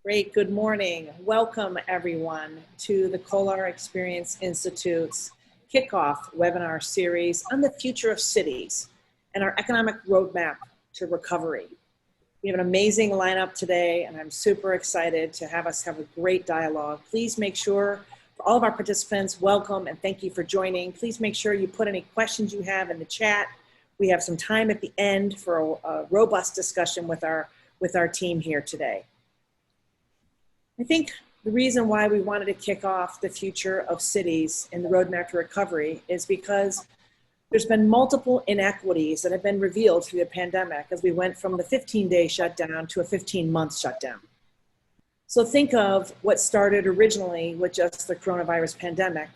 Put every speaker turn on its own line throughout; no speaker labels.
Great, good morning. Welcome everyone to the Kolar Experience Institute's kickoff webinar series on the future of cities and our economic roadmap to recovery. We have an amazing lineup today and I'm super excited to have us have a great dialogue. Please make sure, for all of our participants, welcome and thank you for joining. Please make sure you put any questions you have in the chat. We have some time at the end for a robust discussion with our team here today. I think the reason why we wanted to kick off the future of cities in the roadmap to recovery is because there's been multiple inequities that have been revealed through the pandemic as we went from the 15-day shutdown to a 15-month shutdown. So think of what started originally with just the coronavirus pandemic.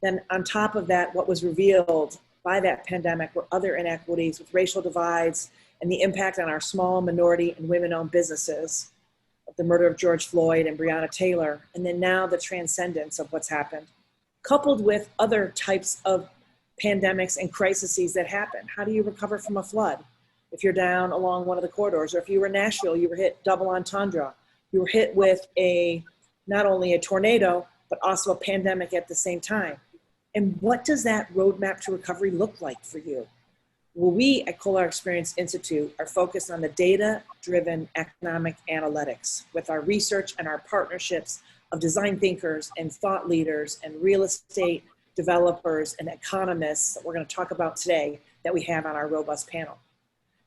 Then on top of that, what was revealed by that pandemic were other inequities with racial divides and the impact on our small minority and women-owned businesses, the murder of George Floyd and Breonna Taylor, and then now the transcendence of what's happened, coupled with other types of pandemics and crises that happen. How do you recover from a flood? If you're down along one of the corridors, or if you were in Nashville, you were hit double entendre. You were hit with not only a tornado, but also a pandemic at the same time. And what does that roadmap to recovery look like for you? Well, we at Kolar Experience Institute are focused on the data-driven economic analytics with our research and our partnerships of design thinkers and thought leaders and real estate developers and economists that we're going to talk about today that we have on our robust panel.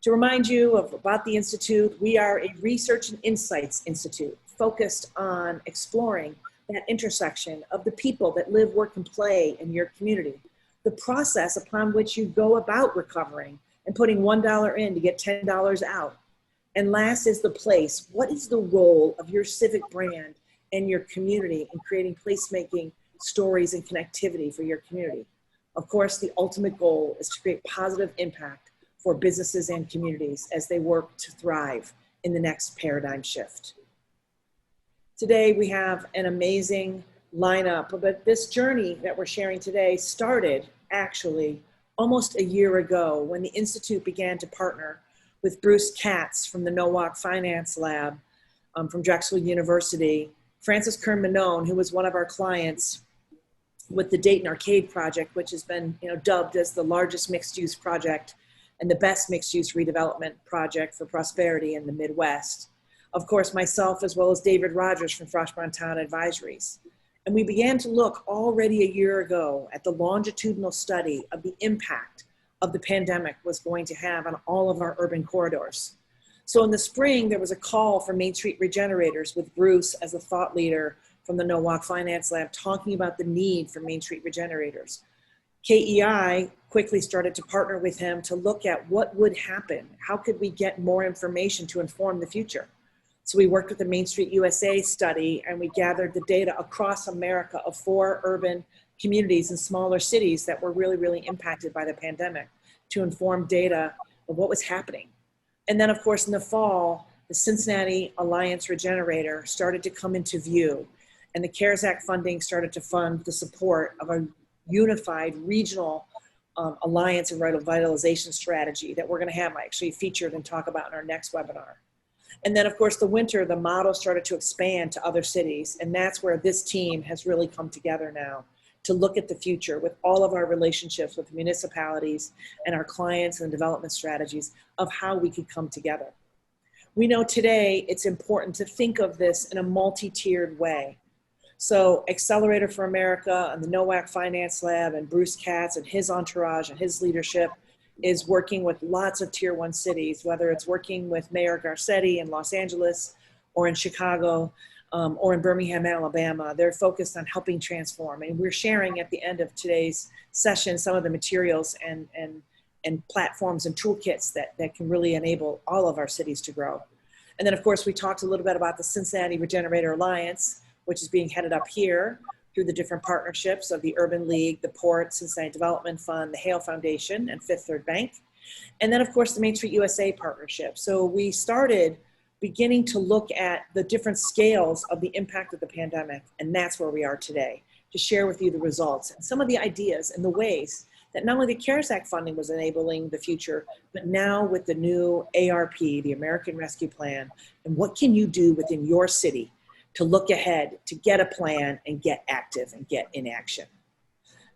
To remind you about the Institute, we are a research and insights institute focused on exploring that intersection of the people that live, work, and play in your community, the process upon which you go about recovering and putting $1 in to get $10 out. And last is the place. What is the role of your civic brand and your community in creating placemaking stories and connectivity for your community? Of course, the ultimate goal is to create positive impact for businesses and communities as they work to thrive in the next paradigm shift. Today, we have an amazing lineup, but this journey that we're sharing today started actually almost a year ago when the Institute began to partner with Bruce Katz from the Nowak Finance Lab from Drexel University, Francis Kern-Manone, who was one of our clients with the Dayton Arcade project, which has been dubbed as the largest mixed-use project and the best mixed-use redevelopment project for prosperity in the Midwest. Of course, myself as well as David Rogers from Frosh-Montana Advisories. And we began to look already a year ago at the longitudinal study of the impact of the pandemic was going to have on all of our urban corridors. So in the spring, there was a call for Main Street Regenerators with Bruce as a thought leader from the Nowak Finance Lab talking about the need for Main Street Regenerators. KEI quickly started to partner with him to look at what would happen. How could we get more information to inform the future? So we worked with the Main Street USA study and we gathered the data across America of 4 urban communities and smaller cities that were really, really impacted by the pandemic to inform data of what was happening. And then of course in the fall, the Cincinnati Alliance Regenerator started to come into view and the CARES Act funding started to fund the support of a unified regional alliance and revitalization strategy that we're gonna have actually featured and talk about in our next webinar. And then of course the winter, the model started to expand to other cities. And that's where this team has really come together now to look at the future with all of our relationships with municipalities and our clients and development strategies of how we could come together. We know today it's important to think of this in a multi-tiered way. So Accelerator for America and the Nowak Finance Lab and Bruce Katz and his entourage and his leadership is working with lots of tier 1 cities, whether it's working with Mayor Garcetti in Los Angeles or in Chicago or in Birmingham, Alabama. They're focused on helping transform. And we're sharing at the end of today's session some of the materials and platforms and toolkits that can really enable all of our cities to grow. And then of course we talked a little bit about the Cincinnati Regenerator Alliance, which is being headed up here through the different partnerships of the Urban League, the Port, Cincinnati Development Fund, the Hale Foundation, and Fifth Third Bank. And then of course the Main Street USA partnership. So we started beginning to look at the different scales of the impact of the pandemic, and that's where we are today, to share with you the results and some of the ideas and the ways that not only the CARES Act funding was enabling the future, but now with the new ARP, the American Rescue Plan, and what can you do within your city to look ahead, to get a plan and get active and get in action.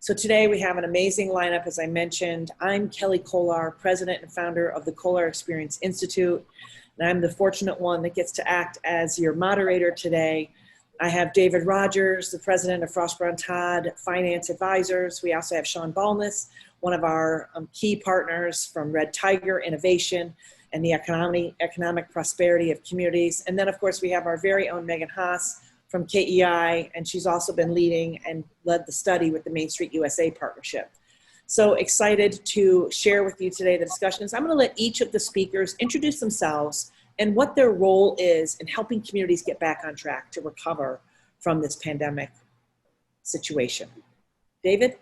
So today we have an amazing lineup, as I mentioned. I'm Kelly Kolar, president and founder of the Kolar Experience Institute, and I'm the fortunate one that gets to act as your moderator today. I have David Rogers, the president of Frost Brown Todd Finance Advisors. We also have Sean Balnes, one of our key partners from Red Tiger Innovation and the economic prosperity of communities. And then, of course, we have our very own Megan Haase from KEI, and she's also been leading and led the study with the Main Street USA partnership. So excited to share with you today the discussions. I'm going to let each of the speakers introduce themselves and what their role is in helping communities get back on track to recover from this pandemic situation. David?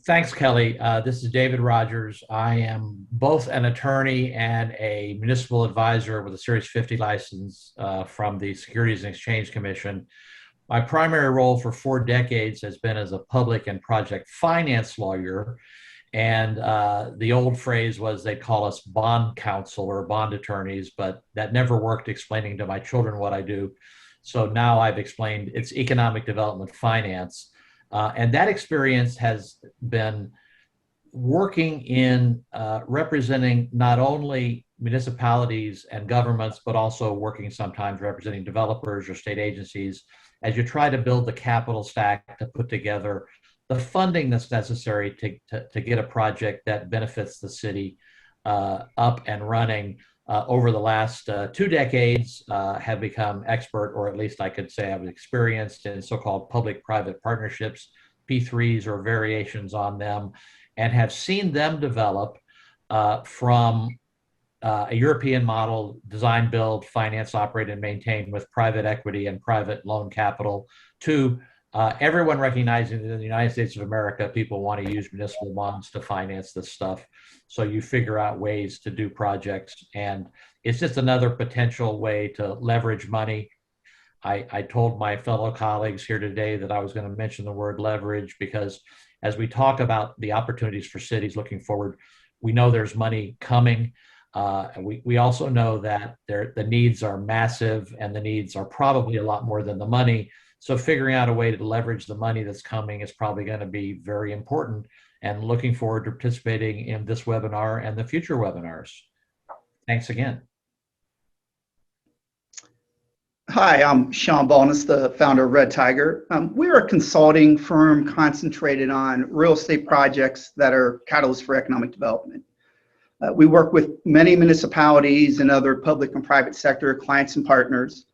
Thanks, Kelly. This is David Rogers. I am both an attorney and a municipal advisor with a Series 50 license from the Securities and Exchange Commission. My primary role for 4 decades has been as a public and project finance lawyer. And the old phrase was they call us bond counsel or bond attorneys, but that never worked explaining to my children what I do. So now I've explained it's economic development finance. And that experience has been working in representing not only municipalities and governments, but also working sometimes representing developers or state agencies as you try to build the capital stack to put together the funding that's necessary to get a project that benefits the city up and running. Over the last 2 decades, have become expert, or at least I could say I've experienced in so-called public-private partnerships, P3s or variations on them, and have seen them develop from a European model, design, build, finance, operate, and maintain with private equity and private loan capital to everyone recognizing that in the United States of America, people want to use municipal bonds to finance this stuff. So you figure out ways to do projects, and it's just another potential way to leverage money. I told my fellow colleagues here today that I was going to mention the word leverage because as we talk about the opportunities for cities looking forward, we know there's money coming. We also know that the needs are massive and the needs are probably a lot more than the money. So figuring out a way to leverage the money that's coming is probably going to be very important, and looking forward to participating in this webinar and the future webinars. Thanks again.
Hi, I'm Sean Balnes, the founder of Red Tiger. We're a consulting firm concentrated on real estate projects that are catalysts for economic development. We work with many municipalities and other public and private sector clients and partners.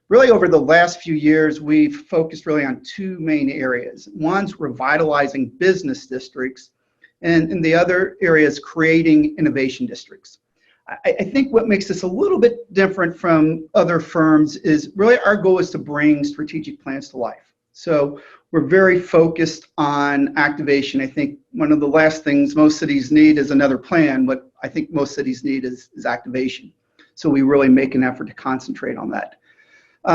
Really, over the last few years, we've focused really on 2 main areas. One's revitalizing business districts, and the other area is creating innovation districts. I think what makes this a little bit different from other firms is really our goal is to bring strategic plans to life. So we're very focused on activation. I think one of the last things most cities need is another plan. What I think most cities need is activation. So we really make an effort to concentrate on that.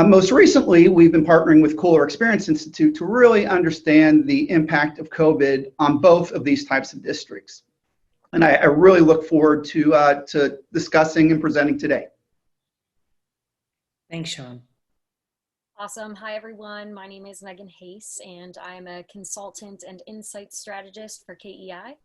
Most recently, we've been partnering with Kolar Experience Institute to really understand the impact of COVID on both of these types of districts. And I really look forward to discussing and presenting today.
Thanks, Sean.
Awesome. Hi, everyone. My name is Megan Haase, and I'm a consultant and insight strategist for KEI.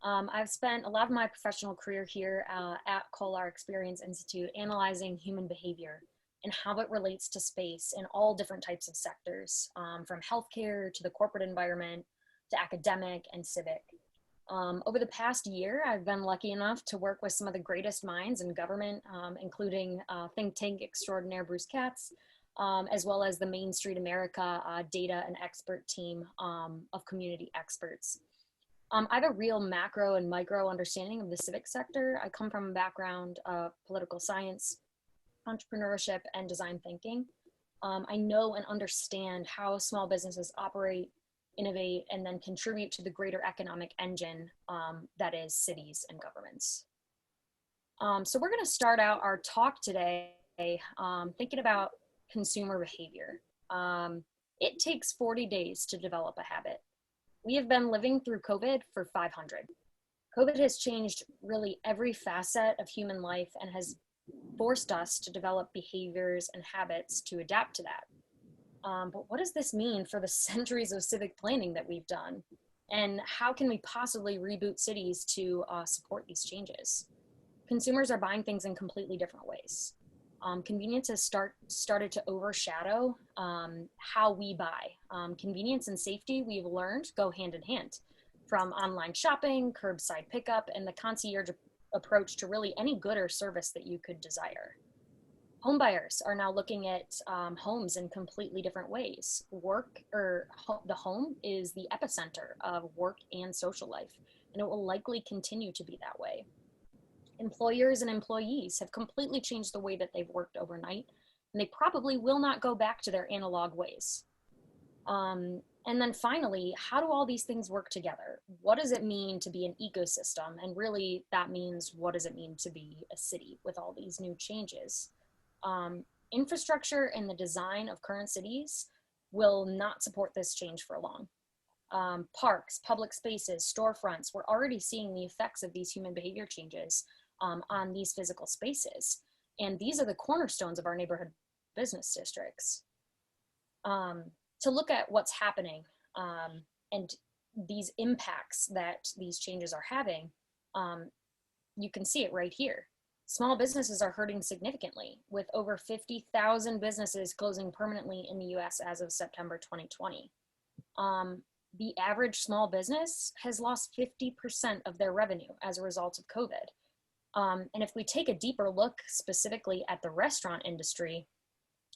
I've spent a lot of my professional career here at Kolar Experience Institute analyzing human behavior and how it relates to space in all different types of sectors, from healthcare to the corporate environment to academic and civic. Over the past year, I've been lucky enough to work with some of the greatest minds in government, including think tank extraordinaire Bruce Katz, as well as the Main Street America data and expert team of community experts. I have a real macro and micro understanding of the civic sector. I come from a background of political science, entrepreneurship, and design thinking. I know and understand how small businesses operate, innovate, and then contribute to the greater economic engine that is cities and governments. So we're going to start out our talk today thinking about consumer behavior. It takes 40 days to develop a habit. We have been living through COVID for 500. COVID has changed really every facet of human life and has forced us to develop behaviors and habits to adapt to that. But what does this mean for the centuries of civic planning that we've done? And how can we possibly reboot cities to support these changes? Consumers are buying things in completely different ways. Convenience has started to overshadow how we buy. Convenience and safety, we've learned, go hand in hand. From online shopping, curbside pickup, and the concierge approach to really any good or service that you could desire. Home buyers are now looking at homes in completely different ways. The home is the epicenter of work and social life, and it will likely continue to be that way. Employers and employees have completely changed the way that they've worked overnight, and they probably will not go back to their analog ways. And then finally, how do all these things work together? What does it mean to be an ecosystem? And really, that means, what does it mean to be a city with all these new changes? Infrastructure and the design of current cities will not support this change for long. Parks, public spaces, storefronts, we're already seeing the effects of these human behavior changes on these physical spaces. And these are the cornerstones of our neighborhood business districts. To look at what's happening and these impacts that these changes are having, you can see it right here. Small businesses are hurting significantly, with over 50,000 businesses closing permanently in the US as of September 2020. The average small business has lost 50% of their revenue as a result of COVID. And if we take a deeper look specifically at the restaurant industry,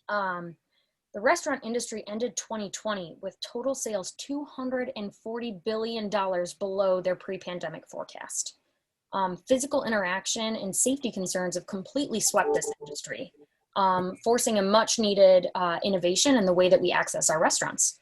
the restaurant industry ended 2020 with total sales $240 billion below their pre-pandemic forecast. Physical interaction and safety concerns have completely swept this industry, forcing a much needed innovation in the way that we access our restaurants.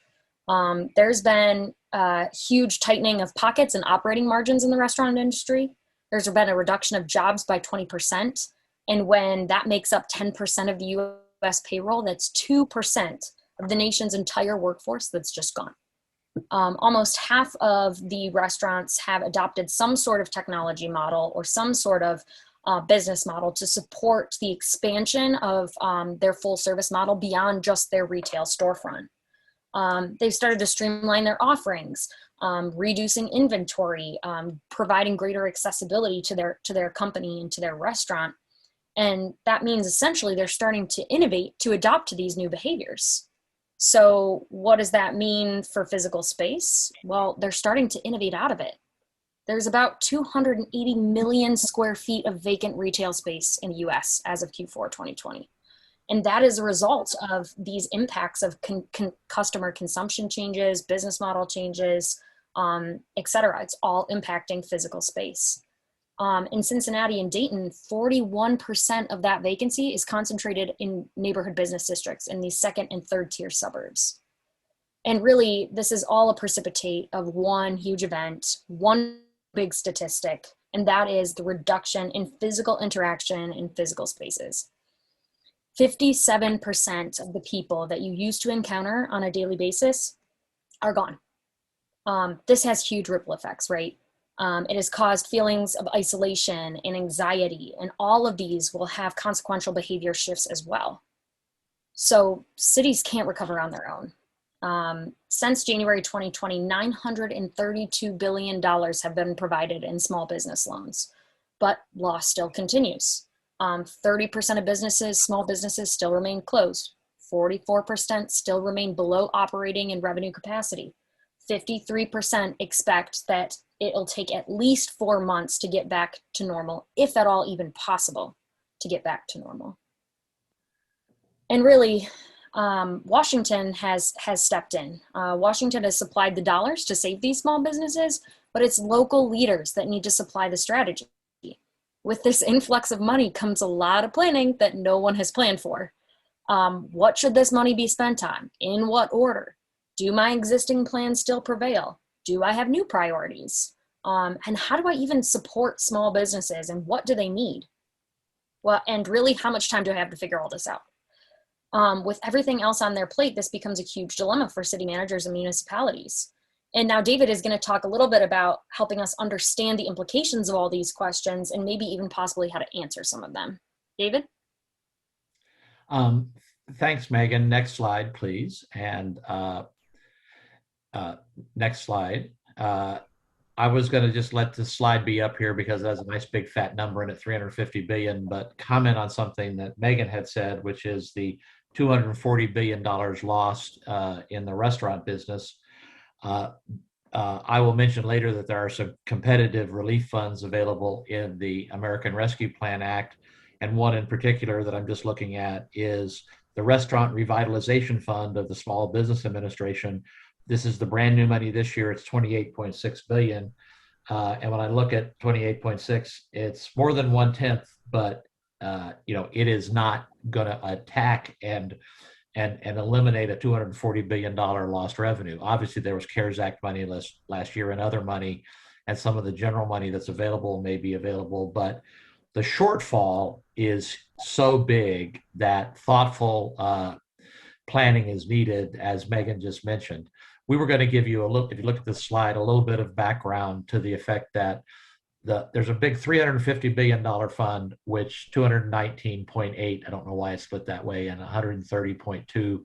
There's been a huge tightening of pockets and operating margins in the restaurant industry. There's been a reduction of jobs by 20%. And when that makes up 10% of the US payroll, that's 2% of the nation's entire workforce that's just gone. Almost half of the restaurants have adopted some sort of technology model or some sort of business model to support the expansion of their full service model beyond just their retail storefront. They've started to streamline their offerings, reducing inventory, providing greater accessibility to their company and to their restaurant. And that means essentially they're starting to innovate to adopt to these new behaviors. So what does that mean for physical space? Well, they're starting to innovate out of it. There's about 280 million square feet of vacant retail space in the US as of Q4 2020. And that is a result of these impacts of customer consumption changes, business model changes, et cetera. It's all impacting physical space. In Cincinnati and Dayton, 41% of that vacancy is concentrated in neighborhood business districts in these second and third tier suburbs. And really, this is all a precipitate of one huge event, one big statistic, and that is the reduction in physical interaction in physical spaces. 57% of the people that you used to encounter on a daily basis are gone. This has huge ripple effects, right? It has caused feelings of isolation and anxiety, and all of these will have consequential behavior shifts as well. So cities can't recover on their own. Since January 2020, $932 billion have been provided in small business loans, but loss still continues. 30% of small businesses still remain closed. 44% still remain below operating and revenue capacity. 53% expect that it'll take at least 4 months to get back to normal, if at all even possible to get back to normal. And really, Washington has stepped in. Washington has supplied the dollars to save these small businesses, but it's local leaders that need to supply the strategy. With this influx of money comes a lot of planning that no one has planned for. What should this money be spent on? In what order? Do my existing plans still prevail? Do I have new priorities? And how do I even support small businesses, and what do they need? Well, and really, how much time do I have to figure all this out? With everything else on their plate, this becomes a huge dilemma for city managers and municipalities. And now David is going to talk a little bit about helping us understand the implications of all these questions and maybe even possibly how to answer some of them. David?
Thanks, Megan. Next slide, please. And next slide. I was going to just let this slide be up here because it has a nice big fat number in it, 350 billion, but comment on something that Megan had said, which is the $240 billion lost in the restaurant business. I will mention later that there are some competitive relief funds available in the American Rescue Plan Act, and one in particular that I'm just looking at is the Restaurant Revitalization Fund of the Small Business Administration. This is the brand new money this year. It's 28.6 billion. And when I look at 28.6, it's more than 1/10, but it is not going to attack and eliminate a $240 billion lost revenue. Obviously, there was CARES Act money last year and other money, and some of the general money that's available may be available, but the shortfall is so big that thoughtful planning is needed, as Megan just mentioned. We were going to give you a look, if you look at this slide, a little bit of background to the effect that there's a big $350 billion fund, which 219.8, I don't know why it's split that way, and 130.2.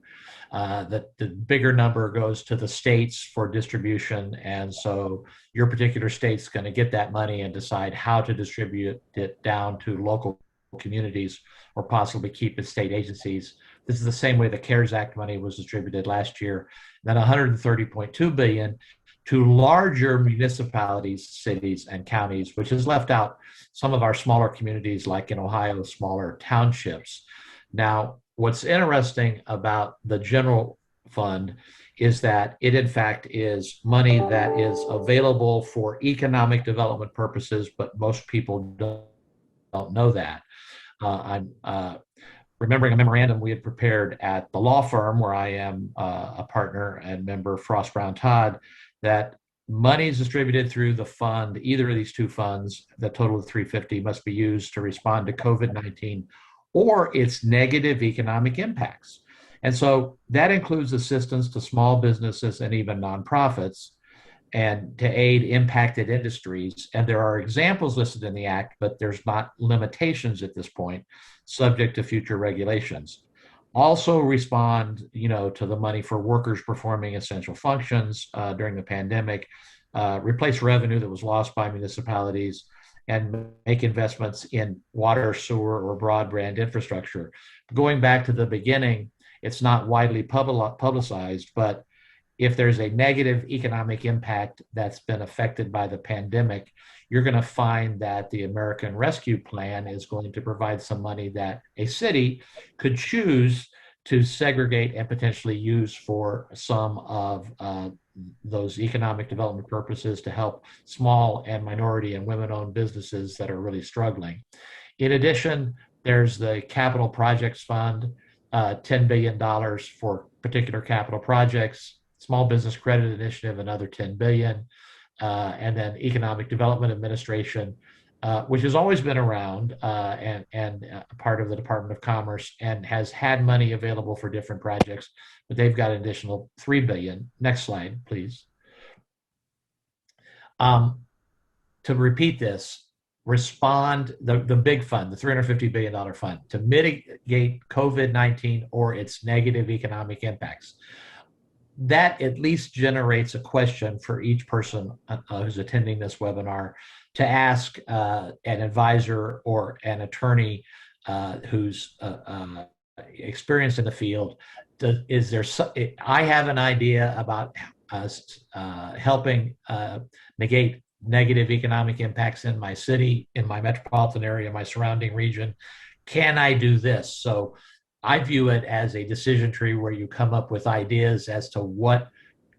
The bigger number goes to the states for distribution. And so your particular state's going to get that money and decide how to distribute it down to local communities or possibly keep it state agencies. This is the same way the CARES Act money was distributed last year. Then 130.2 billion to larger municipalities, cities, and counties, which has left out some of our smaller communities, like in Ohio, smaller townships. Now, what's interesting about the general fund is that it, in fact, is money that is available for economic development purposes, but most people don't know that. I'm remembering a memorandum we had prepared at the law firm where I am a partner and member, Frost Brown Todd, that monies distributed through the fund, either of these two funds, the total of 350, must be used to respond to COVID-19 or its negative economic impacts. And so that includes assistance to small businesses and even nonprofits, and to aid impacted industries. And there are examples listed in the Act, but there's not limitations at this point, subject to future regulations. Also respond, to the money for workers performing essential functions during the pandemic, replace revenue that was lost by municipalities, and make investments in water, sewer, or broadband infrastructure. Going back to the beginning, it's not widely publicized, but if there's a negative economic impact that's been affected by the pandemic, you're going to find that the American Rescue Plan is going to provide some money that a city could choose to segregate and potentially use for some of those economic development purposes to help small and minority and women-owned businesses that are really struggling. In addition, there's the Capital Projects Fund, $10 billion for particular capital projects, Small Business Credit Initiative, another 10 billion, and then Economic Development Administration, which has always been around and part of the Department of Commerce and has had money available for different projects, but they've got an additional 3 billion. Next slide, please. To repeat this, the big fund, the $350 billion fund, to mitigate COVID-19 or its negative economic impacts. That at least generates a question for each person who's attending this webinar to ask an advisor or an attorney who's experienced in the field. I have an idea about helping negate negative economic impacts in my city, in my metropolitan area, my surrounding region. Can I do this? So I view it as a decision tree where you come up with ideas as to what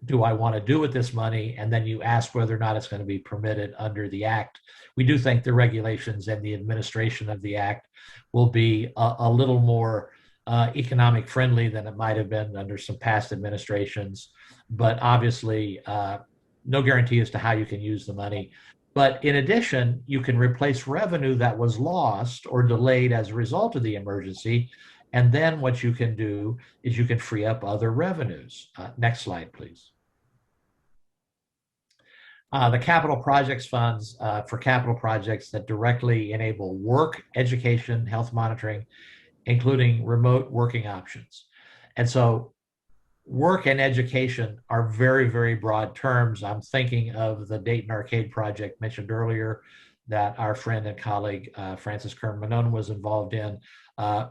do I want to do with this money, and then you ask whether or not it's going to be permitted under the Act. We do think the regulations and the administration of the Act will be a little more economic friendly than it might have been under some past administrations, but obviously no guarantee as to how you can use the money. But in addition, you can replace revenue that was lost or delayed as a result of the emergency. And then what you can do is you can free up other revenues. Next slide, please. The capital projects funds for capital projects that directly enable work, education, health monitoring, including remote working options. And so work and education are very, very broad terms. I'm thinking of the Dayton Arcade project mentioned earlier that our friend and colleague Francis Kern-Manon was involved in. I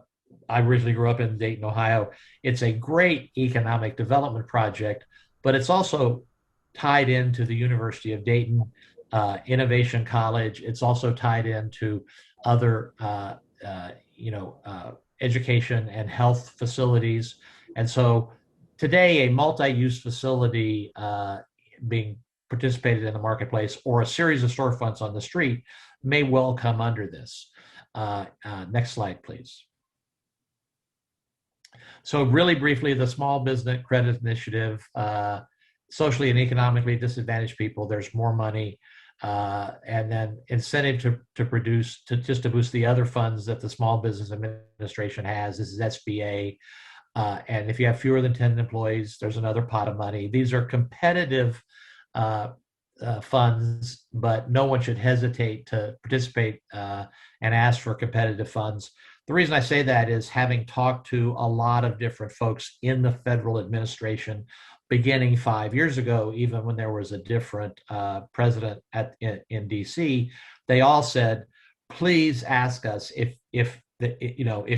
originally grew up in Dayton, Ohio. It's a great economic development project, but it's also tied into the University of Dayton Innovation College. It's also tied into other, education and health facilities. And so today, a multi-use facility being participated in the marketplace or a series of storefronts on the street may well come under this. Next slide, please. So really briefly, the Small Business Credit Initiative, socially and economically disadvantaged people, there's more money, and then incentive to boost the other funds that the Small Business Administration has. This is SBA. And if you have fewer than 10 employees, there's another pot of money. These are competitive funds, but no one should hesitate to participate and ask for competitive funds. The reason I say that is having talked to a lot of different folks in the federal administration, beginning 5 years ago, even when there was a different president in DC, they all said, please ask us if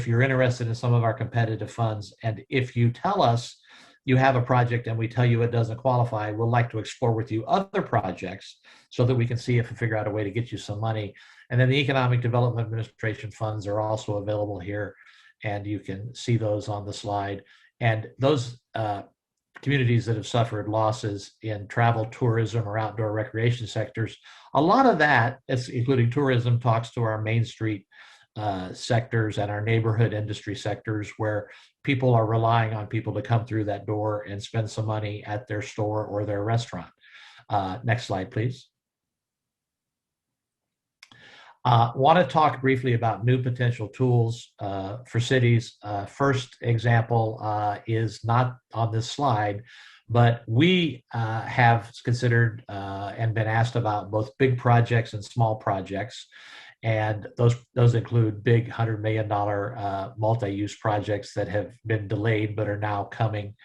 you're interested in some of our competitive funds, and if you tell us you have a project and we tell you it doesn't qualify, we'll like to explore with you other projects so that we can see if we figure out a way to get you some money. And then the Economic Development Administration funds are also available here, and you can see those on the slide. And those communities that have suffered losses in travel, tourism, or outdoor recreation sectors, a lot of that, including tourism, talks to our Main Street sectors and our neighborhood industry sectors, where people are relying on people to come through that door and spend some money at their store or their restaurant. Next slide, please. Want to talk briefly about new potential tools for cities. First example is not on this slide, but we have considered and been asked about both big projects and small projects. And those include big $100 million multi-use projects that have been delayed but are now coming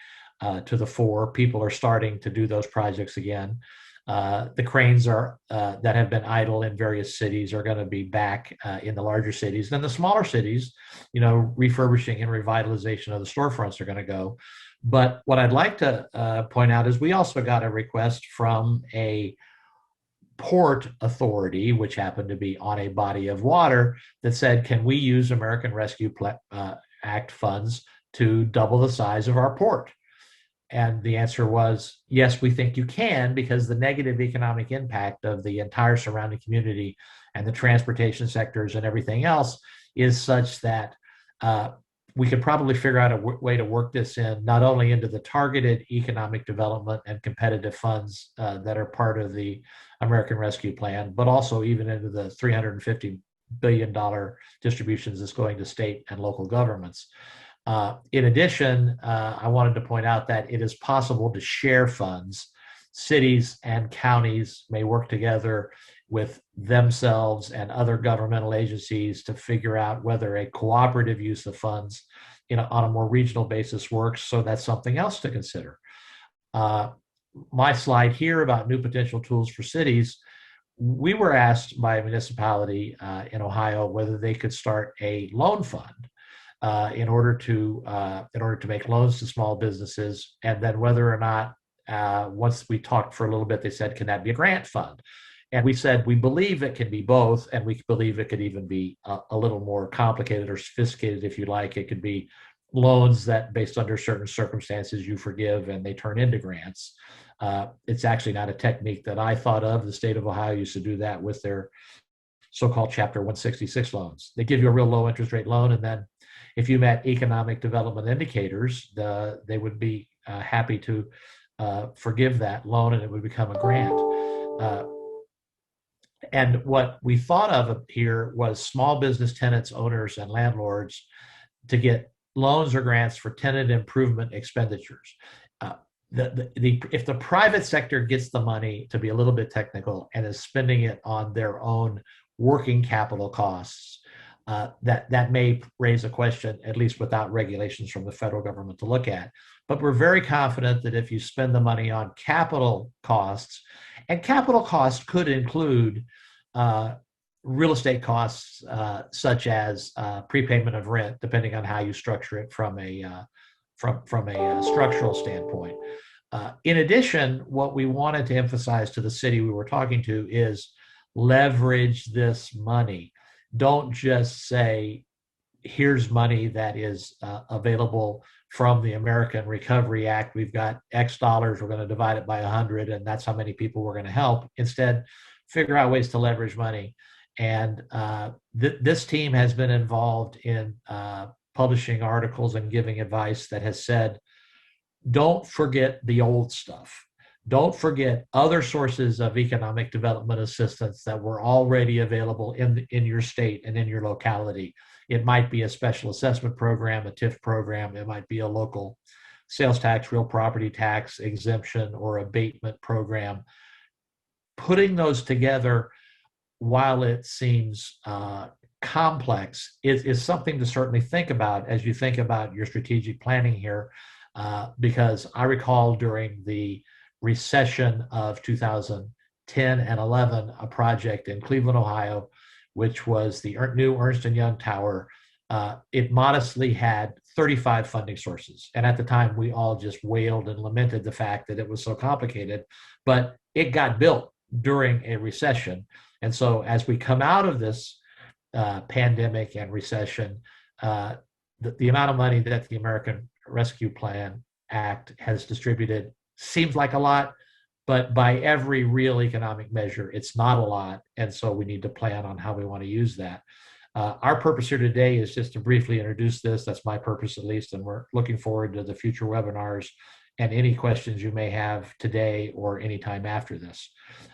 to the fore. People are starting to do those projects again. The cranes that have been idle in various cities are going to be back in the larger cities. Then the smaller cities, refurbishing and revitalization of the storefronts are going to go. But what I'd like to point out is we also got a request from a port authority, which happened to be on a body of water, that said, can we use American Rescue Act funds to double the size of our port? And the answer was, yes, we think you can, because the negative economic impact of the entire surrounding community and the transportation sectors and everything else is such that we could probably figure out a way to work this in, not only into the targeted economic development and competitive funds that are part of the American Rescue Plan, but also even into the $350 billion distributions that's going to state and local governments. In addition, I wanted to point out that it is possible to share funds. Cities and counties may work together with themselves and other governmental agencies to figure out whether a cooperative use of funds on a more regional basis works. So that's something else to consider. My slide here about new potential tools for cities, we were asked by a municipality in Ohio whether they could start a loan fund in order to make loans to small businesses, and then whether or not, once we talked for a little bit, they said, can that be a grant fund? And we said, we believe it can be both, and we believe it could even be a little more complicated or sophisticated, if you like. It could be loans that, based under certain circumstances, you forgive and they turn into grants. It's actually not a technique that I thought of. The state of Ohio used to do that with their so-called Chapter 166 loans. They give you a real low interest rate loan, and then if you met economic development indicators, they would be happy to forgive that loan, and it would become a grant. And what we thought of here was small business tenants, owners, and landlords to get loans or grants for tenant improvement expenditures. if the private sector gets the money, to be a little bit technical, and is spending it on their own working capital costs, that may raise a question, at least without regulations from the federal government to look at. But we're very confident that if you spend the money on capital costs, and capital costs could include real estate costs, such as prepayment of rent, depending on how you structure it from a structural standpoint. In addition, what we wanted to emphasize to the city we were talking to is leverage this money. Don't just say, here's money that is available from the American Recovery Act. We've got X dollars, we're going to divide it by 100, and that's how many people we're going to help. Instead, figure out ways to leverage money. And this team has been involved in publishing articles and giving advice that has said, don't forget the old stuff. Don't forget other sources of economic development assistance that were already available in your state and in your locality. It might be a special assessment program, a TIF program. It might be a local sales tax, real property tax exemption, or abatement program. Putting those together, while it seems complex, is something to certainly think about as you think about your strategic planning here, because I recall during the recession of 2010 and 11, a project in Cleveland, Ohio, which was the new Ernst & Young Tower. It modestly had 35 funding sources. And at the time, we all just wailed and lamented the fact that it was so complicated, but it got built during a recession. And so as we come out of this pandemic and recession, the amount of money that the American Rescue Plan Act has distributed seems like a lot, but by every real economic measure, it's not a lot. And so we need to plan on how we want to use that. Our purpose here today is just to briefly introduce this. That's my purpose, at least. And we're looking forward to the future webinars and any questions you may have today or anytime after this.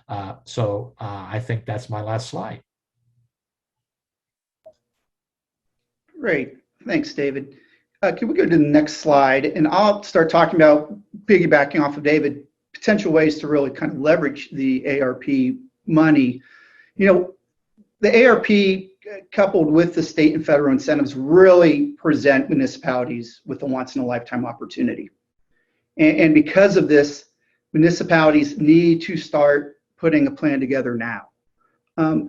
I think that's my last slide.
Great. Thanks, David. Can we go to the next slide? And I'll start talking about, piggybacking off of David, potential ways to really kind of leverage the ARP money. You know, the ARP coupled with the state and federal incentives really present municipalities with a once-in-a-lifetime opportunity. And because of this, municipalities need to start putting a plan together now.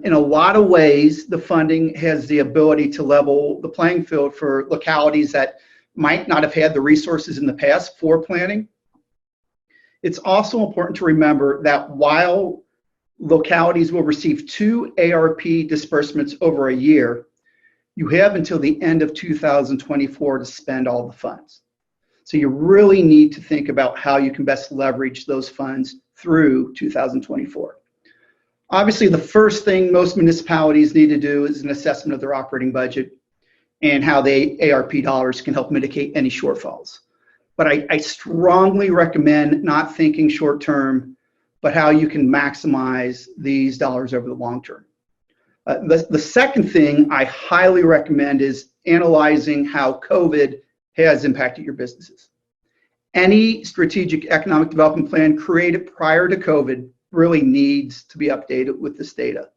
In a lot of ways, the funding has the ability to level the playing field for localities that might not have had the resources in the past for planning. It's also important to remember that while localities will receive 2 ARP disbursements over a year, you have until the end of 2024 to spend all the funds. So you really need to think about how you can best leverage those funds through 2024. Obviously, the first thing most municipalities need to do is an assessment of their operating budget and how the ARP dollars can help mitigate any shortfalls. But I strongly recommend not thinking short term, but how you can maximize these dollars over the long term. The second thing I highly recommend is analyzing how COVID has impacted your businesses. Any strategic economic development plan created prior to COVID really needs to be updated with this data.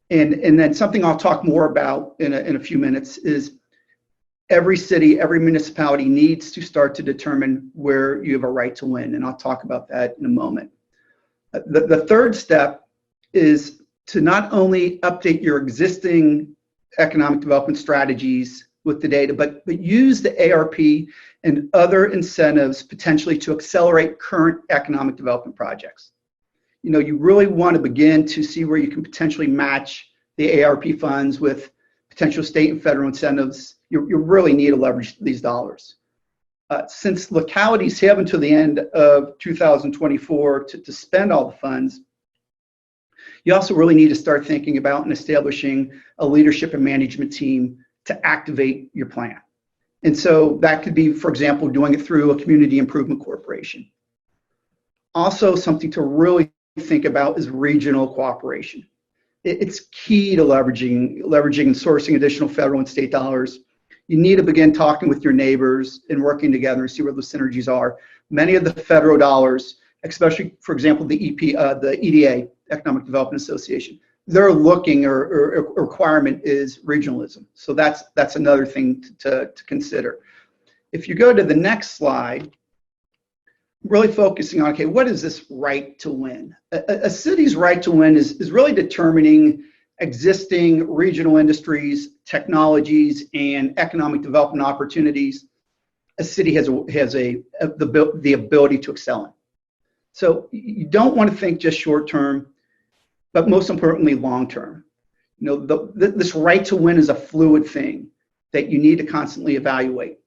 And then something I'll talk more about in a few minutes is every city, every municipality needs to start to determine where you have a right to win. And I'll talk about that in a moment. The third step is to not only update your existing economic development strategies with the data, but use the ARP and other incentives potentially to accelerate current economic development projects. You know, you really want to begin to see where you can potentially match the ARP funds with potential state and federal incentives. You really need to leverage these dollars. Since localities have until the end of 2024 to spend all the funds, you also really need to start thinking about and establishing a leadership and management team to activate your plan. And so that could be, for example, doing it through a community improvement corporation. Also, something to really think about is regional cooperation. It's key to leveraging and sourcing additional federal and state dollars. You need to begin talking with your neighbors and working together and see where the synergies are. Many of the federal dollars, especially, for example, the EDA, Economic Development Association, they're looking, or requirement is regionalism. So that's another thing to consider. If you go to the next slide, really focusing on, okay, what is this right to win? A city's right to win is really determining existing regional industries, technologies, and economic development opportunities a city has the ability to excel in. So you don't want to think just short term, but most importantly, long term. You know, this right to win is a fluid thing that you need to constantly evaluate.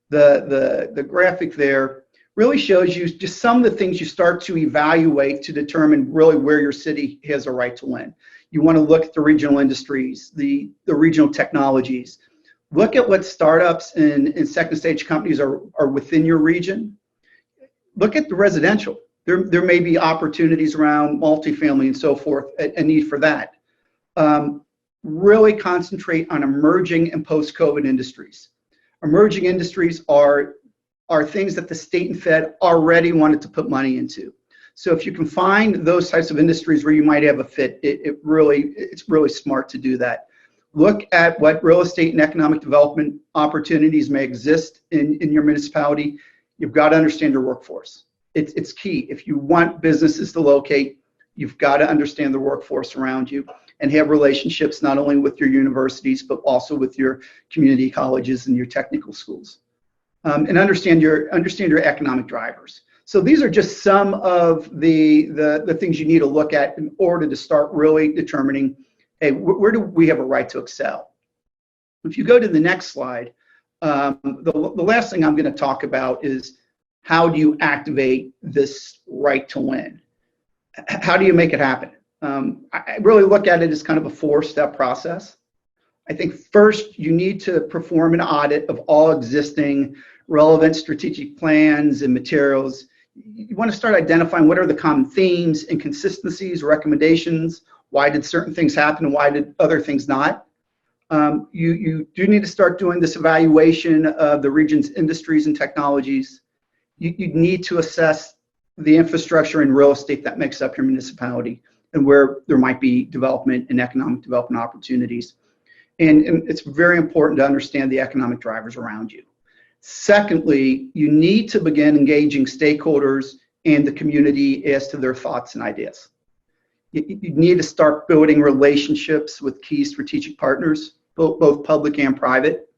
The graphic there really shows you just some of the things you start to evaluate to determine really where your city has a right to win. You want to look at the regional industries, the regional technologies. Look at what startups and second stage companies are within your region. Look at the residential. There may be opportunities around multifamily and so forth, a need for that. Really concentrate on emerging and post-COVID industries. Emerging industries are things that the state and Fed already wanted to put money into. So if you can find those types of industries where you might have a fit, it's really smart to do that. Look at what real estate and economic development opportunities may exist in your municipality. You've got to understand your workforce. It's key. If you want businesses to locate, you've got to understand the workforce around you and have relationships not only with your universities, but also with your community colleges and your technical schools. And understand your economic drivers. So these are just some of the things you need to look at in order to start really determining, hey, where do we have a right to excel? If you go to the next slide, the last thing I'm going to talk about is how do you activate this right to win? How do you make it happen? I really look at it as kind of a 4-step process. I think first you need to perform an audit of all existing relevant strategic plans and materials. You want to start identifying what are the common themes, inconsistencies, recommendations. Why did certain things happen and why did other things not? You do need to start doing this evaluation of the region's industries and technologies. You need to assess the infrastructure and real estate that makes up your municipality and where there might be development and economic development opportunities. And it's very important to understand the economic drivers around you. Secondly, you need to begin engaging stakeholders and the community as to their thoughts and ideas. You need to start building relationships with key strategic partners, both public and private.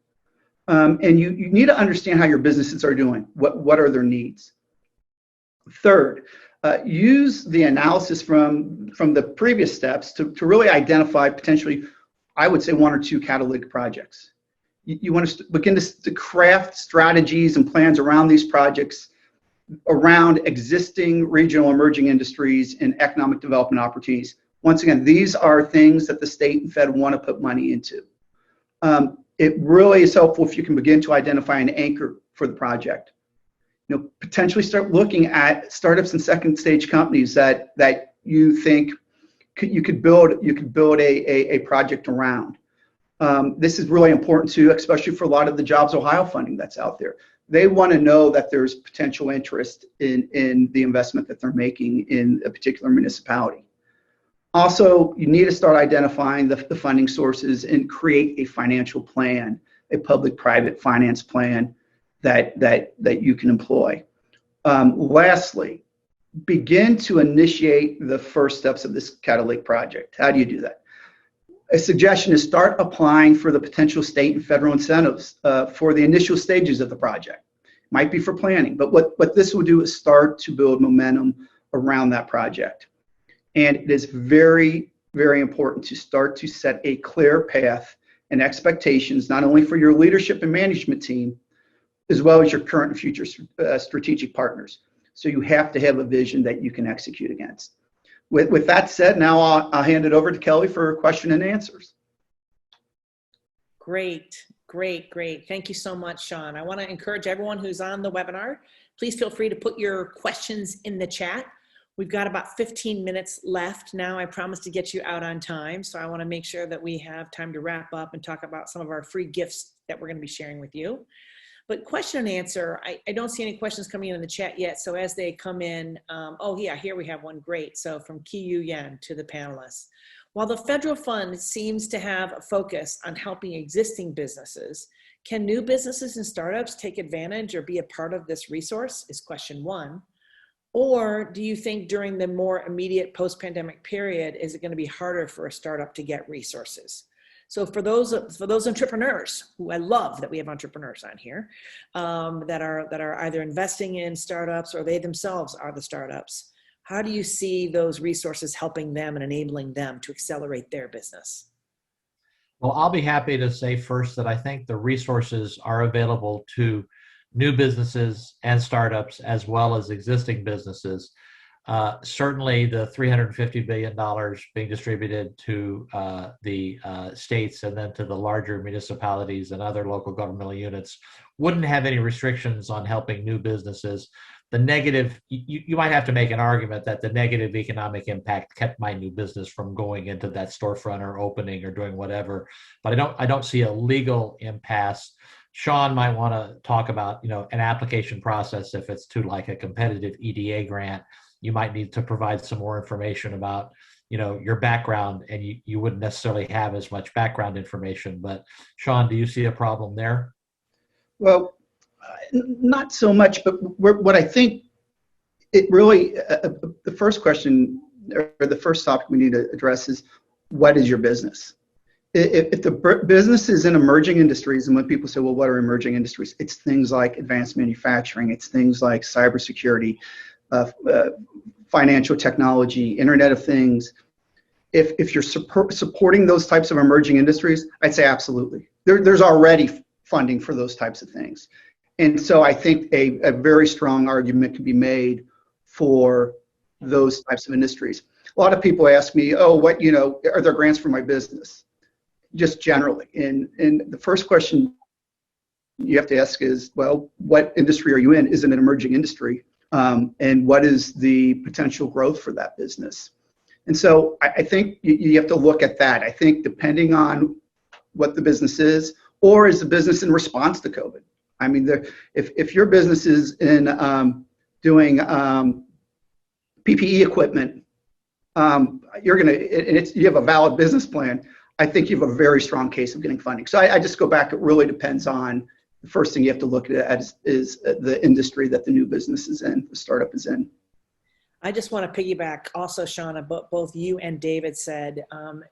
And you need to understand how your businesses are doing. What are their needs? Third, use the analysis from the previous steps to really identify potentially, I would say, 1 or 2 catalytic projects. You want to begin to craft strategies and plans around these projects, around existing regional emerging industries and economic development opportunities. Once again, these are things that the state and Fed want to put money into. It really is helpful if you can begin to identify an anchor for the project. You know, potentially start looking at startups and second stage companies that you think you could build a project around. This is really important too, especially for a lot of the Jobs Ohio funding that's out there. They want to know that there's potential interest in the investment that they're making in a particular municipality. Also, you need to start identifying the funding sources and create a financial plan, a public-private finance plan that you can employ. Lastly, begin to initiate the first steps of this catalytic project. How do you do that? A suggestion is start applying for the potential state and federal incentives for the initial stages of the project. Might be for planning, but what this will do is start to build momentum around that project. And it is very, very important to start to set a clear path and expectations, not only for your leadership and management team, as well as your current and future strategic partners. So you have to have a vision that you can execute against. With that said, now I'll hand it over to Kelly for question and answers.
Great. Thank you so much, Sean. I want to encourage everyone who's on the webinar, please feel free to put your questions in the chat. We've got about 15 minutes left now. I promised to get you out on time, so I want to make sure that we have time to wrap up and talk about some of our free gifts that we're going to be sharing with you. But question and answer, I don't see any questions coming in the chat yet. So as they come in, oh yeah, here we have one, great. So from Ki Yu Yen to the panelists. While the federal fund seems to have a focus on helping existing businesses, can new businesses and startups take advantage or be a part of this resource is question one. Or do you think during the more immediate post-pandemic period, is it going to be harder for a startup to get resources? So for those entrepreneurs, who I love that we have entrepreneurs on here, that are either investing in startups or they themselves are the startups, how do you see those resources helping them and enabling them to accelerate their business?
Well, I'll be happy to say first that I think the resources are available to new businesses and startups as well as existing businesses. Certainly the $350 billion being distributed to the states and then to the larger municipalities and other local governmental units wouldn't have any restrictions on helping new businesses. The negative, you might have to make an argument that the negative economic impact kept my new business from going into that storefront or opening or doing whatever, but I don't see a legal impasse. Sean might want to talk about, an application process. If it's to like a competitive EDA grant, you might need to provide some more information about, your background, and you wouldn't necessarily have as much background information. But Sean, do you see a problem there?
Well, not so much, but what I think it really, the first question or the first topic we need to address is, what is your business? If the business is in emerging industries, and when people say, well, what are emerging industries? It's things like advanced manufacturing, it's things like cybersecurity, financial technology, Internet of Things. If you're supporting those types of emerging industries, I'd say absolutely. There's already funding for those types of things. And so I think a very strong argument can be made for those types of industries. A lot of people ask me, oh, are there grants for my business? Just generally. And the first question you have to ask is, well, what industry are you in? Is it an emerging industry? And what is the potential growth for that business? And so I think you have to look at that. I think depending on what the business is, or is the business in response to COVID? I mean, if your business is in doing PPE equipment, you have a valid business plan, I think you have a very strong case of getting funding. So I just go back, it really depends on, the first thing you have to look at is the industry that the new business is in, the startup is in.
I just want to piggyback also, Shauna, both you and David said,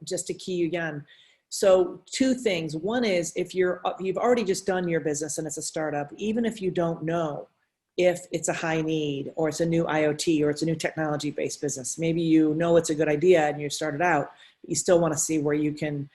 just to key you again. So two things. One is, if you've already just done your business and it's a startup, even if you don't know if it's a high need or it's a new IoT or it's a new technology-based business, maybe you know it's a good idea and you started out, but you still want to see where you can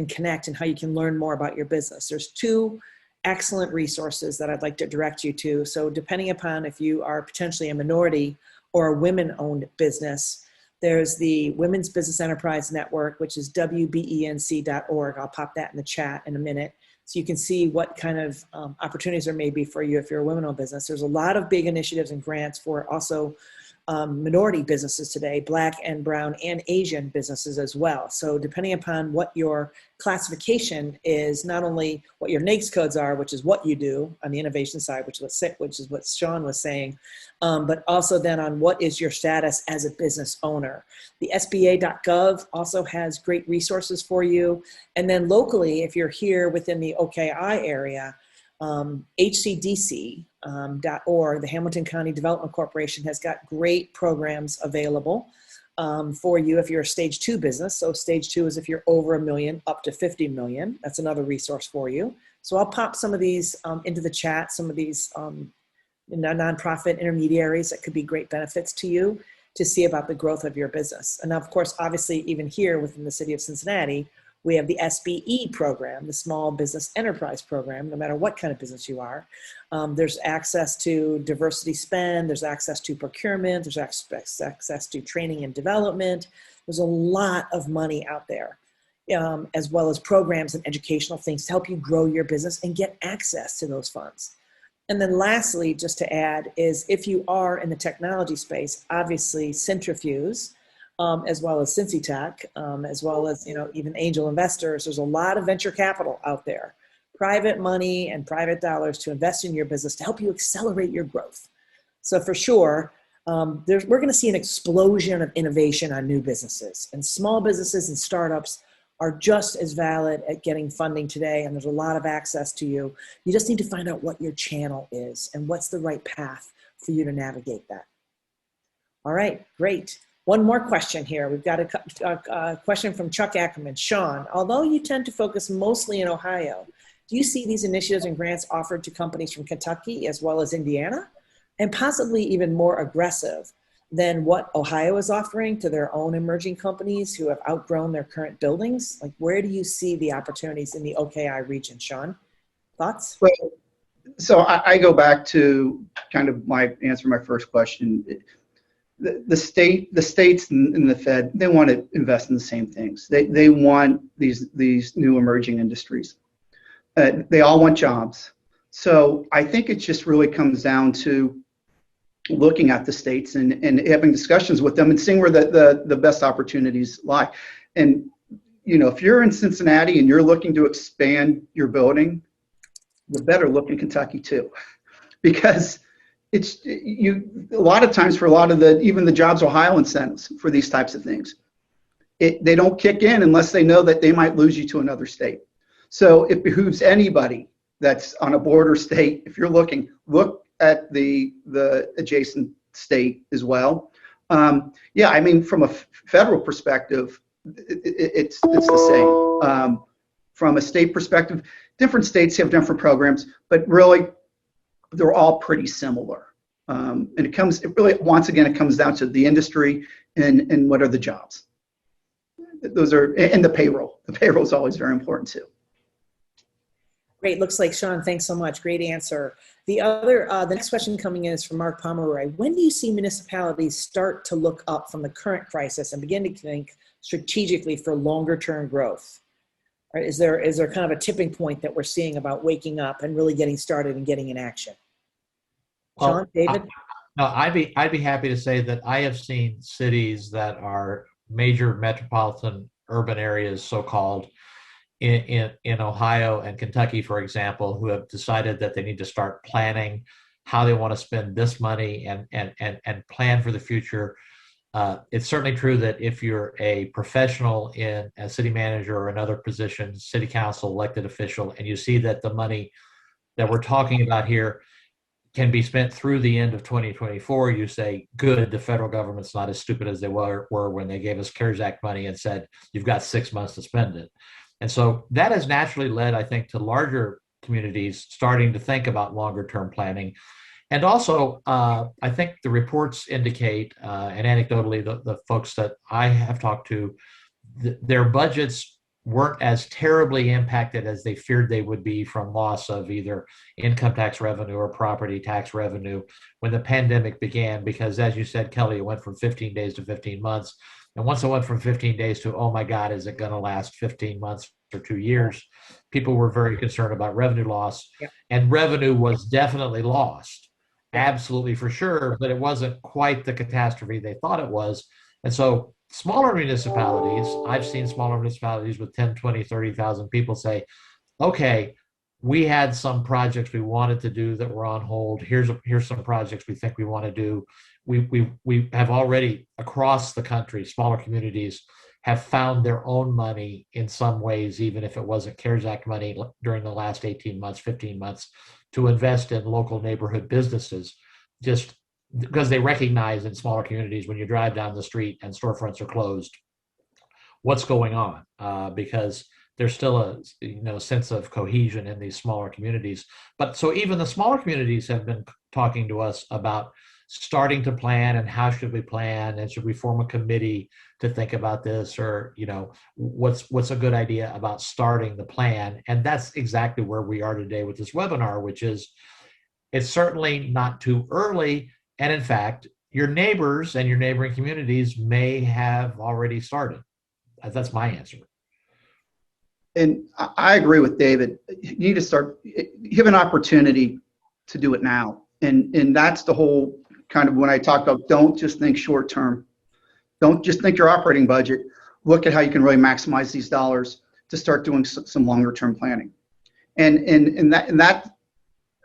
connect and how you can learn more about your business. There's two excellent resources that I'd like to direct you to. So depending upon if you are potentially a minority or a women-owned business, there's the Women's Business Enterprise Network, which is wbenc.org. I'll pop that in the chat in a minute, so you can see what kind of opportunities there may be for you if you're a women-owned business. There's a lot of big initiatives and grants for also minority businesses today, Black and Brown and Asian businesses as well. So depending upon what your classification is, not only what your NAICS codes are, which is what you do on the innovation side, which is what Sean was saying, but also then on what is your status as a business owner. The SBA.gov also has great resources for you. And then locally, if you're here within the OKI area, HCDC.org, the Hamilton County Development Corporation, has got great programs available for you if you're a stage 2 business. So stage 2 is if you're over $1 million up to $50 million. That's another resource for you. So I'll pop some of these into the chat, some of these nonprofit intermediaries that could be great benefits to you to see about the growth of your business. And of course, obviously, even here within the city of Cincinnati, we have the SBE program, the Small Business Enterprise Program, no matter what kind of business you are. There's access to diversity spend, there's access to procurement, there's access to training and development. There's a lot of money out there, as well as programs and educational things to help you grow your business and get access to those funds. And then lastly, just to add, is if you are in the technology space, obviously Centrifuge, as well as CincyTech, as well as even angel investors. There's a lot of venture capital out there private money and private dollars to invest in your business to help you accelerate your growth. So for sure, we're going to see an explosion of innovation on new businesses, and small businesses and startups are just as valid at getting funding today, and there's a lot of access to you. You just need to find out what your channel is and what's the right path for you to navigate that. All right, great. One more question here. We've got a question from Chuck Ackerman. Sean, although you tend to focus mostly in Ohio, do you see these initiatives and grants offered to companies from Kentucky as well as Indiana, and possibly even more aggressive than what Ohio is offering to their own emerging companies who have outgrown their current buildings? Like, where do you see the opportunities in the OKI region? Sean, thoughts?
Well, so I go back to kind of my answer, my first question. The states and the Fed, they want to invest in the same things. They want these new emerging industries. They all want jobs. So I think it just really comes down to looking at the states and having discussions with them and seeing where the best opportunities lie. And, you know, if you're in Cincinnati and you're looking to expand your building, you better look in Kentucky too, because a lot of times for a lot of even the Jobs Ohio incentives for these types of things, they don't kick in unless they know that they might lose you to another state. So it behooves anybody that's on a border state, if you're looking, look at the adjacent state as well. Yeah, I mean, from a federal perspective, it's the same. From a state perspective, different states have different programs, but really they're all pretty similar. And it really, once again, it comes down to the industry and what are the jobs. Those are, and the payroll. The payroll is always very important too.
Great. Looks like, Sean, thanks so much. Great answer. The next question coming in is from Mark Pomeroy. When do you see municipalities start to look up from the current crisis and begin to think strategically for longer term growth? Or is there kind of a tipping point that we're seeing about waking up and really getting started and getting in action? Sean, David?
I'd be happy to say that I have seen cities that are major metropolitan urban areas, so-called, in Ohio and Kentucky, for example, who have decided that they need to start planning how they want to spend this money and plan for the future. It's certainly true that if you're a professional in a city manager or another position, city council, elected official, and you see that the money that we're talking about here can be spent through the end of 2024, you say, good, the federal government's not as stupid as they were when they gave us CARES Act money and said, you've got 6 months to spend it. And so that has naturally led, I think, to larger communities starting to think about longer term planning. And also, I think the reports indicate, and anecdotally, the folks that I have talked to, their budgets weren't as terribly impacted as they feared they would be from loss of either income tax revenue or property tax revenue when the pandemic began. Because as you said, Kelly, it went from 15 days to 15 months. And once it went from 15 days to, oh my God, is it going to last 15 months or 2 years? People were very concerned about revenue loss. Yeah. And revenue was definitely lost, absolutely for sure, but it wasn't quite the catastrophe they thought it was. And so smaller municipalities, I've seen smaller municipalities with 10, 20, 30,000 people say, okay, we had some projects we wanted to do that were on hold. Here's some projects we think we want to do. We have already, across the country, smaller communities have found their own money in some ways, even if it wasn't CARES Act money during the last 18 months, 15 months, to invest in local neighborhood businesses, just because they recognize in smaller communities when you drive down the street and storefronts are closed, what's going on, because there's still a sense of cohesion in these smaller communities. But so even the smaller communities have been talking to us about starting to plan and how should we plan and should we form a committee to think about this, or what's a good idea about starting the plan. And that's exactly where we are today with this webinar, which is it's certainly not too early. And in fact, your neighbors and your neighboring communities may have already started. That's my answer.
And I agree with David. You need to start, you have an opportunity to do it now. And that's the whole kind of when I talk about don't just think short term. Don't just think your operating budget. Look at how you can really maximize these dollars to start doing some longer term planning. And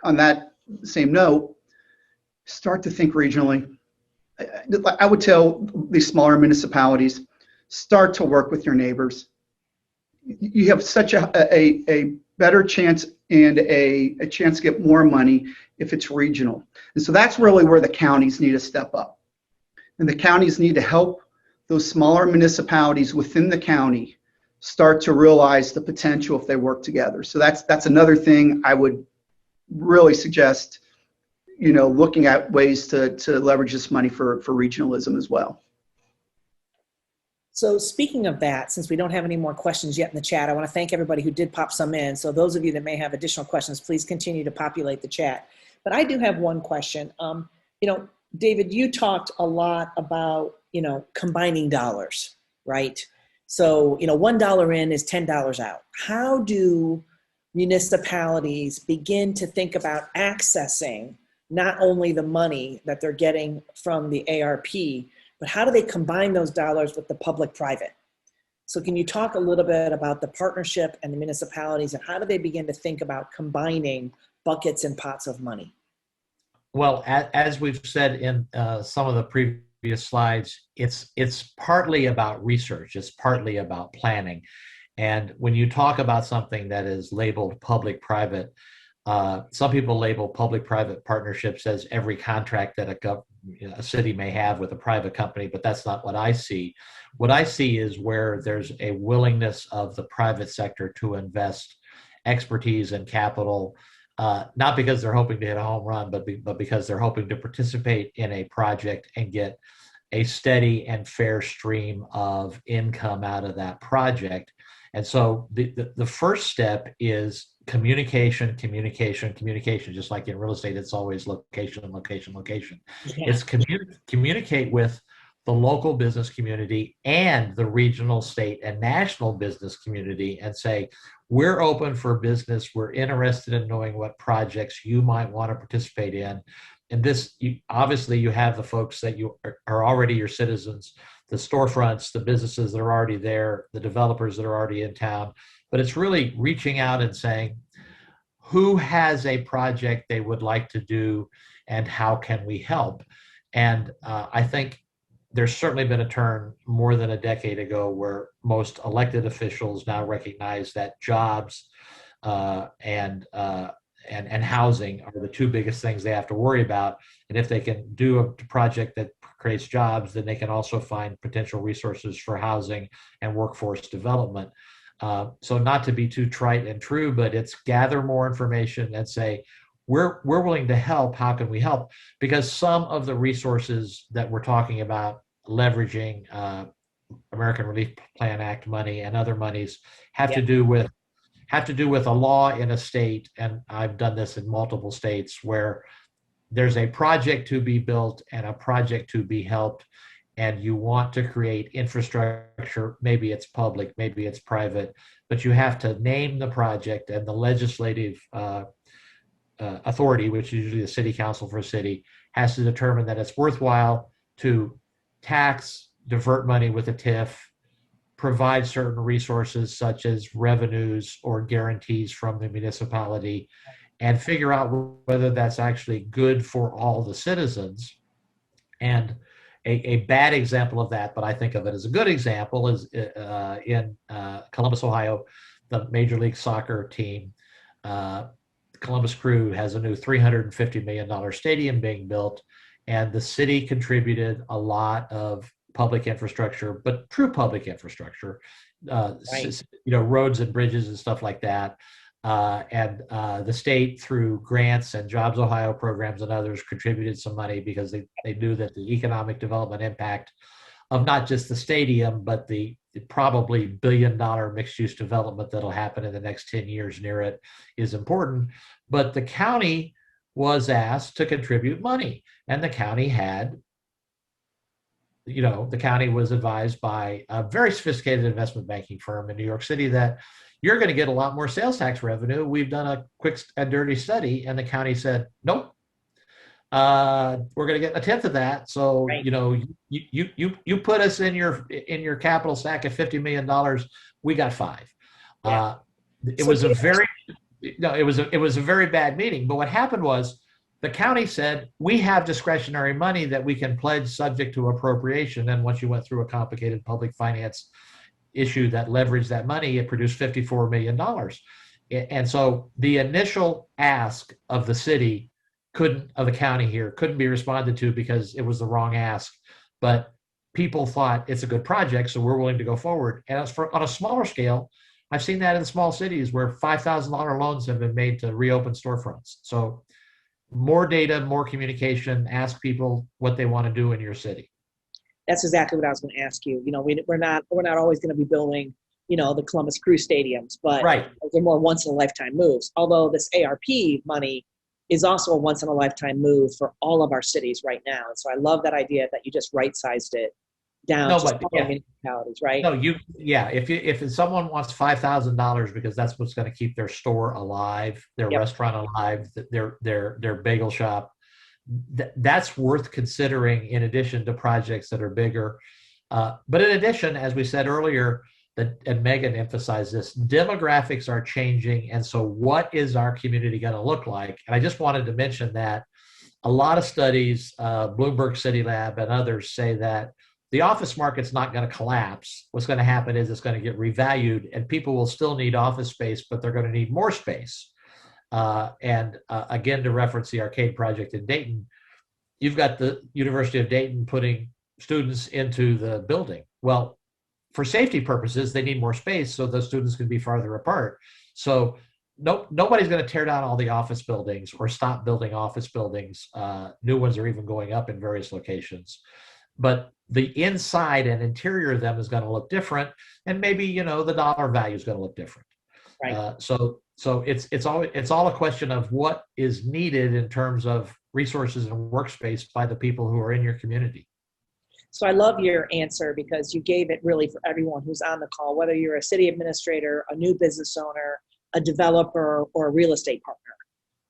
on that same note, start to think regionally. I would tell these smaller municipalities, start to work with your neighbors. You have such a better chance and a chance to get more money if it's regional. And so that's really where the counties need to step up. And the counties need to help those smaller municipalities within the county start to realize the potential if they work together. So that's another thing I would really suggest, looking at ways to leverage this money for regionalism as well.
So speaking of that, since we don't have any more questions yet in the chat, I want to thank everybody who did pop some in. So those of you that may have additional questions, please continue to populate the chat. But I do have one question. David, you talked a lot about, combining dollars, right? So, $1 in is $10 out. How do municipalities begin to think about accessing not only the money that they're getting from the ARP, but how do they combine those dollars with the public-private? So can you talk a little bit about the partnership and the municipalities, and how do they begin to think about combining buckets and pots of money?
Well, as we've said in some of the previous slides, it's partly about research. It's partly about planning. And when you talk about something that is labeled public-private, some people label public-private partnerships as every contract that a city may have with a private company, but that's not what I see. What I see is where there's a willingness of the private sector to invest expertise and capital, not because they're hoping to hit a home run, but because they're hoping to participate in a project and get a steady and fair stream of income out of that project. And so the first step is communication, just like in real estate, it's always location. Yeah. It's communicate with the local business community and the regional, state, and national business community and say, we're open for business. We're interested in knowing what projects you might want to participate in. And this, obviously, you have the folks that you are already your citizens, the storefronts, the businesses that are already there, the developers that are already in town. But it's really reaching out and saying, who has a project they would like to do and how can we help? And I think there's certainly been a turn more than a decade ago where most elected officials now recognize that jobs and housing are the two biggest things they have to worry about. And if they can do a project that creates jobs, then they can also find potential resources for housing and workforce development. So not to be too trite and true, but it's gather more information and say, we're willing to help. How can we help? Because some of the resources that we're talking about leveraging American Relief Plan Act money and other monies have to do with a law in a state, and I've done this in multiple states, where there's a project to be built and a project to be helped, and you want to create infrastructure. Maybe it's public, maybe it's private, but you have to name the project, and the legislative authority, which is usually the city council for a city, has to determine that it's worthwhile to tax, divert money with a TIF, provide certain resources such as revenues or guarantees from the municipality, and figure out whether that's actually good for all the citizens. And a bad example of that, but I think of it as a good example, is in Columbus, Ohio, the Major League Soccer team, Columbus Crew, has a new $350 million stadium being built, and the city contributed a lot of public infrastructure, but true public infrastructure, right. Roads and bridges and stuff like that. And the state, through grants and Jobs Ohio programs and others, contributed some money because they knew that the economic development impact of not just the stadium, but the probably billion-dollar mixed-use development that'll happen in the next 10 years near it is important. But the county was asked to contribute money, and the county was advised by a very sophisticated investment banking firm in New York City that you're going to get a lot more sales tax revenue. We've done a quick and dirty study, and the county said, nope, we're going to get a tenth of that. So, right. You put us in your capital stack at $50 million. We got $5 million. Yeah. It was a very no, it was a very bad meeting. But what happened was the county said, we have discretionary money that we can pledge subject to appropriation. And once you went through a complicated public finance issue that leveraged that money, it produced $54 million. And so the initial ask of the city of the county here couldn't be responded to because it was the wrong ask. But people thought it's a good project, so we're willing to go forward. And as for on a smaller scale, I've seen that in small cities where $5,000 loans have been made to reopen storefronts. So more data, more communication, ask people what they want to do in your city.
That's exactly what I was going to ask you. You know, we're not always going to be building, you know, the Columbus Crew stadiums, but
right.
They're more once in a lifetime moves. Although this ARP money is also a once in a lifetime move for all of our cities right now. And so I love that idea that you just right sized it down to municipalities, right?
No, if someone wants $5,000 because that's what's going to keep their store alive, their restaurant alive, their bagel shop, that's worth considering in addition to projects that are bigger. But in addition, as we said earlier, and Megan emphasized this, demographics are changing. And so what is our community going to look like? And I just wanted to mention that a lot of studies, Bloomberg City Lab and others say that the office market's not going to collapse. What's going to happen is it's going to get revalued and people will still need office space, but they're going to need more space. Again, to reference the arcade project in Dayton, you've got the University of Dayton putting students into the building. Well, for safety purposes, they need more space so the students can be farther apart. So nobody's going to tear down all the office buildings or stop building office buildings. New ones are even going up in various locations. But the inside and interior of them is going to look different, and maybe, you know, the dollar value is going to look different. Right. So it's all a question of what is needed in terms of resources and workspace by the people who are in your community.
So I love your answer because you gave it really for everyone who's on the call, whether you're a city administrator, a new business owner, a developer, or a real estate partner.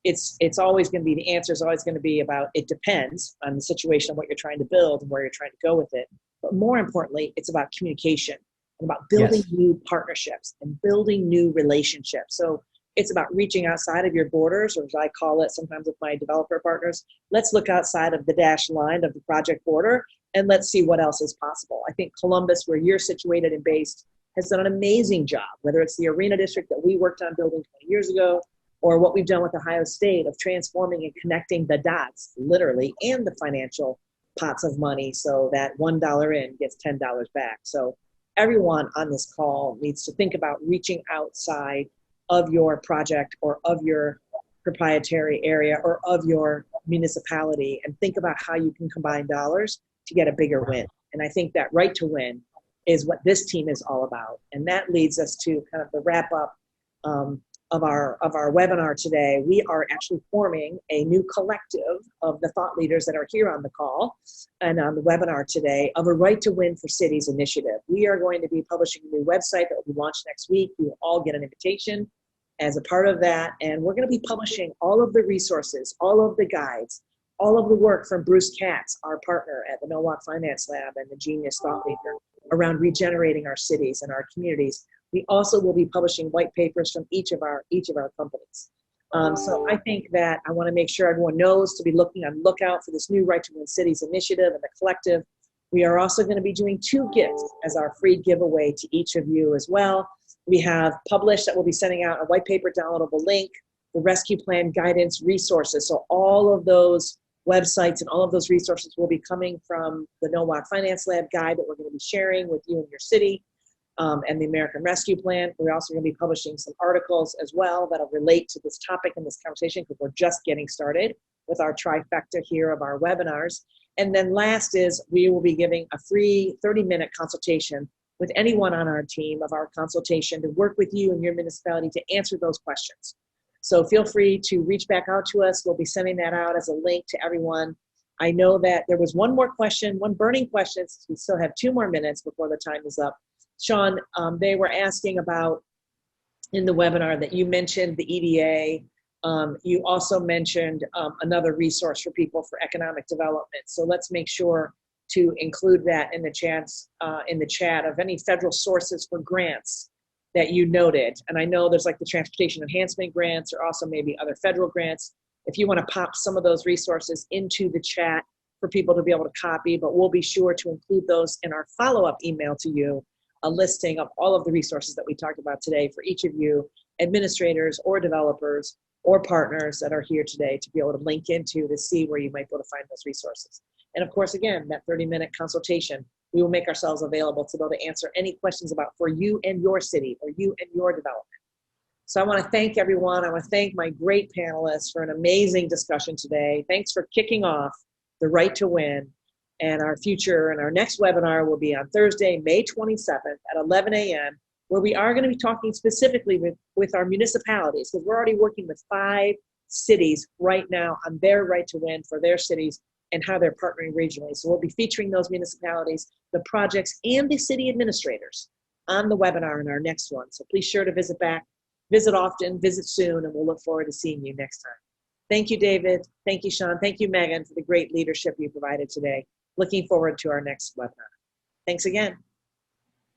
It's always going to be, the answer is always going to be about, it depends on the situation, what you're trying to build and where you're trying to go with it. But more importantly, it's about communication and about building new partnerships and building new relationships. So it's about reaching outside of your borders, or as I call it sometimes with my developer partners, let's look outside of the dashed line of the project border and let's see what else is possible. I think Columbus, where you're situated and based, has done an amazing job, whether it's the arena district that we worked on building 20 years ago, or what we've done with Ohio State of transforming and connecting the dots, literally, and the financial pots of money so that $1 in gets $10 back. So everyone on this call needs to think about reaching outside of your project or of your proprietary area or of your municipality and think about how you can combine dollars to get a bigger win. And I think that right to win is what this team is all about. And that leads us to kind of the wrap up of our webinar today. We are actually forming a new collective of the thought leaders that are here on the call and on the webinar today of a Right to Win for Cities initiative. We are going to be publishing a new website that will be launched next week. You will all get an invitation as a part of that. And we're going to be publishing all of the resources, all of the guides, all of the work from Bruce Katz, our partner at the Milwaukee Finance Lab and the Genius Thought Leader around regenerating our cities and our communities. We also will be publishing white papers from each of our companies. So I think that I want to make sure everyone knows to be looking on lookout for this new Right to Win Cities initiative and the collective. We are also going to be doing 2 gifts as our free giveaway to each of you as well. We have published that we'll be sending out a white paper downloadable link, the rescue plan guidance resources. So all of those websites and all of those resources will be coming from the NOWAC Finance Lab guide that we're going to be sharing with you and your city. And the American Rescue Plan. We're also going to be publishing some articles as well that'll relate to this topic and this conversation because we're just getting started with our trifecta here of our webinars. And then last is we will be giving a free 30-minute consultation with anyone on our team of our consultation to work with you and your municipality to answer those questions. So feel free to reach back out to us. We'll be sending that out as a link to everyone. I know that there was one more question, one burning question, since we still have 2 more minutes before the time is up. Sean, they were asking about in the webinar that you mentioned the EDA. You also mentioned another resource for people for economic development. So let's make sure to include that in the chat of any federal sources for grants that you noted. And I know there's like the transportation enhancement grants or also maybe other federal grants. If you want to pop some of those resources into the chat for people to be able to copy, but we'll be sure to include those in our follow-up email to you, a listing of all of the resources that we talked about today for each of you, administrators or developers or partners that are here today, to be able to link into to see where you might be able to find those resources. And of course, again, that 30-minute consultation, we will make ourselves available to be able to answer any questions about for you and your city or you and your development. So I want to thank everyone. I want to thank my great panelists for an amazing discussion today. Thanks for kicking off the Right to Win. And our future and our next webinar will be on Thursday, May 27th at 11 a.m., where we are going to be talking specifically with our municipalities, because we're already working with 5 cities right now on their right to win for their cities and how they're partnering regionally. So we'll be featuring those municipalities, the projects, and the city administrators on the webinar in our next one. So please sure to visit back, visit often, visit soon, and we'll look forward to seeing you next time. Thank you, David. Thank you, Sean. Thank you, Megan, for the great leadership you provided today. Looking forward to our next webinar. Thanks again.